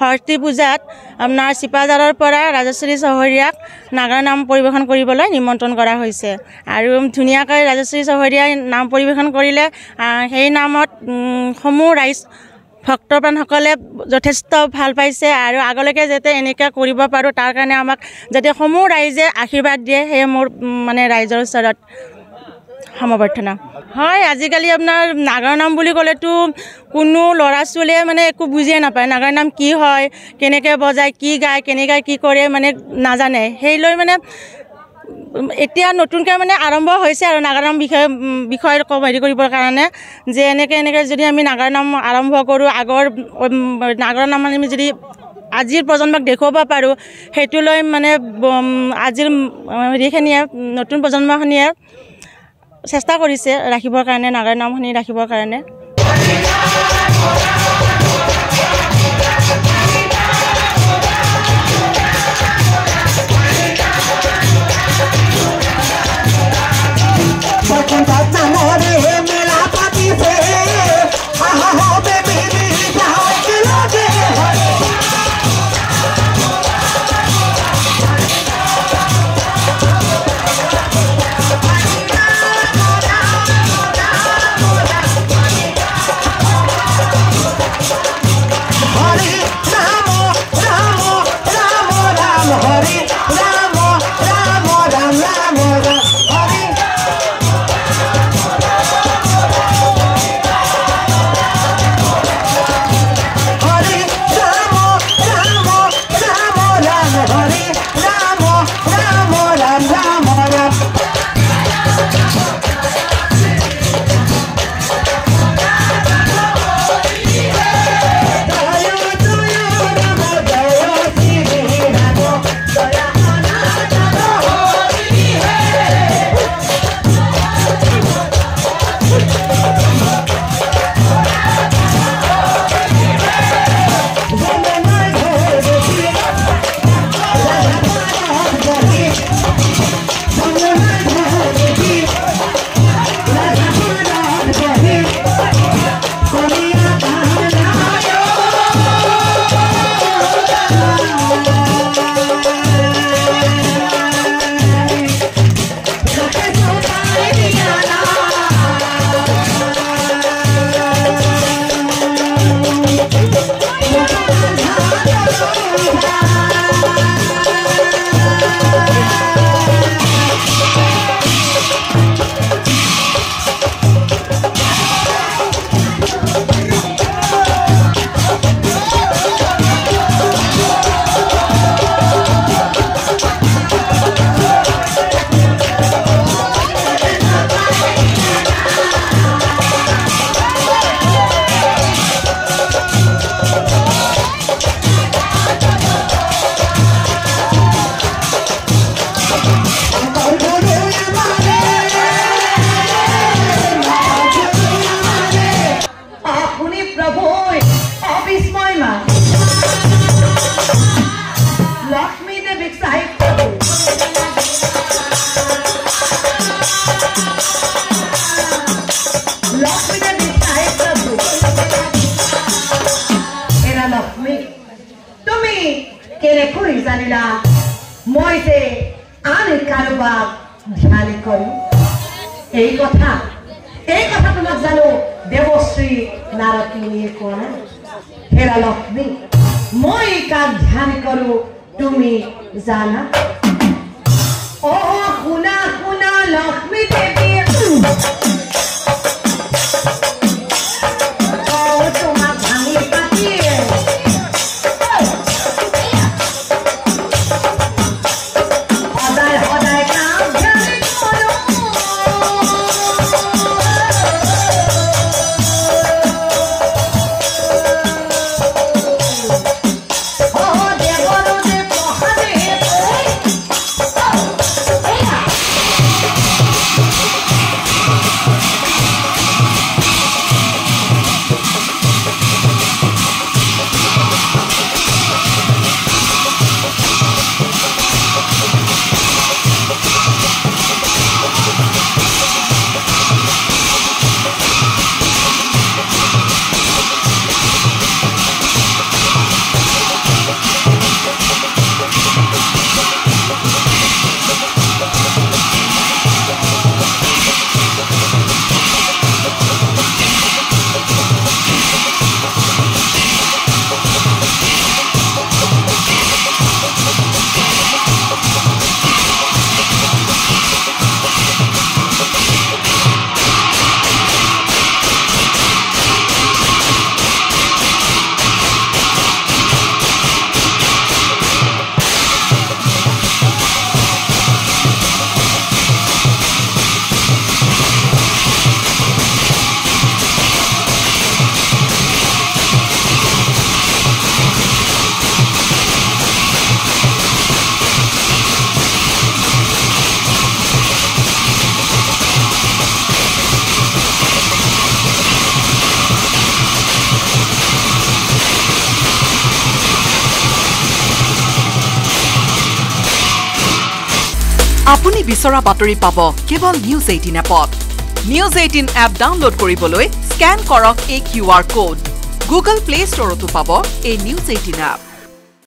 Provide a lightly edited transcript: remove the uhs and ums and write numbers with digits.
সৰস্বতী পূজাত আপোনাৰ চিপাঝাৰৰ পৰা ৰাজশ্ৰী চহৰীয়াক নাগাৰা নাম পৰিৱেশন কৰিবলৈ নিমন্ত্ৰণ কৰা হৈছে আৰু ধুনীয়াকৈ ৰাজশ্ৰী চহৰীয়াই নাম পৰিৱেশন কৰিলে সেই নামত সমূহ ৰাইজ ভক্তপ্ৰাণসকলে যথেষ্ট ভাল পাইছে আৰু আগলৈকে যাতে এনেকৈ কৰিব পাৰোঁ তাৰ কাৰণে আমাক যাতে সমূহ ৰাইজে আশীৰ্বাদ দিয়ে সেয়ে মোৰ মানে ৰাইজৰ ওচৰত সমবৰ্ধনা হয়। আজিকালি আপোনাৰ নাগাৰা নাম বুলি ক'লেতো কোনো ল'ৰা ছোৱালীয়ে মানে একো বুজিয়ে নাপায় নাগাৰা নাম কি হয়, কেনেকৈ বজায়, কি গায়, কেনেকৈ কি কৰে মানে নাজানে। সেইলৈ মানে এতিয়া নতুনকৈ মানে আৰম্ভ হৈছে আৰু নাগাৰা নাম বিষয়ে হেৰি কৰিবৰ কাৰণে যে এনেকৈ যদি আমি নাগাৰা নাম আৰম্ভ কৰোঁ, আগৰ নাগাৰা নাম আমি যদি আজিৰ প্ৰজন্মক দেখুৱাব পাৰোঁ, সেইটো লৈ মানে আজিৰ হেৰিখিনিয়ে নতুন প্ৰজন্মখিনিয়ে চেষ্টা কৰিছে ৰাখিবৰ কাৰণে, নাগাৰা নামখিনি ৰাখিবৰ কাৰণে। আপুনি বিচৰা বাতৰি পাব কেৱল নিউজ 18 এপত। নিউজ 18 এপ ডাউনলোড কৰিবলৈ স্ক্যান কৰক এই QR কোড। গুগল প্লে ষ্টৰতো পাব এই নিউজ 18 এপ।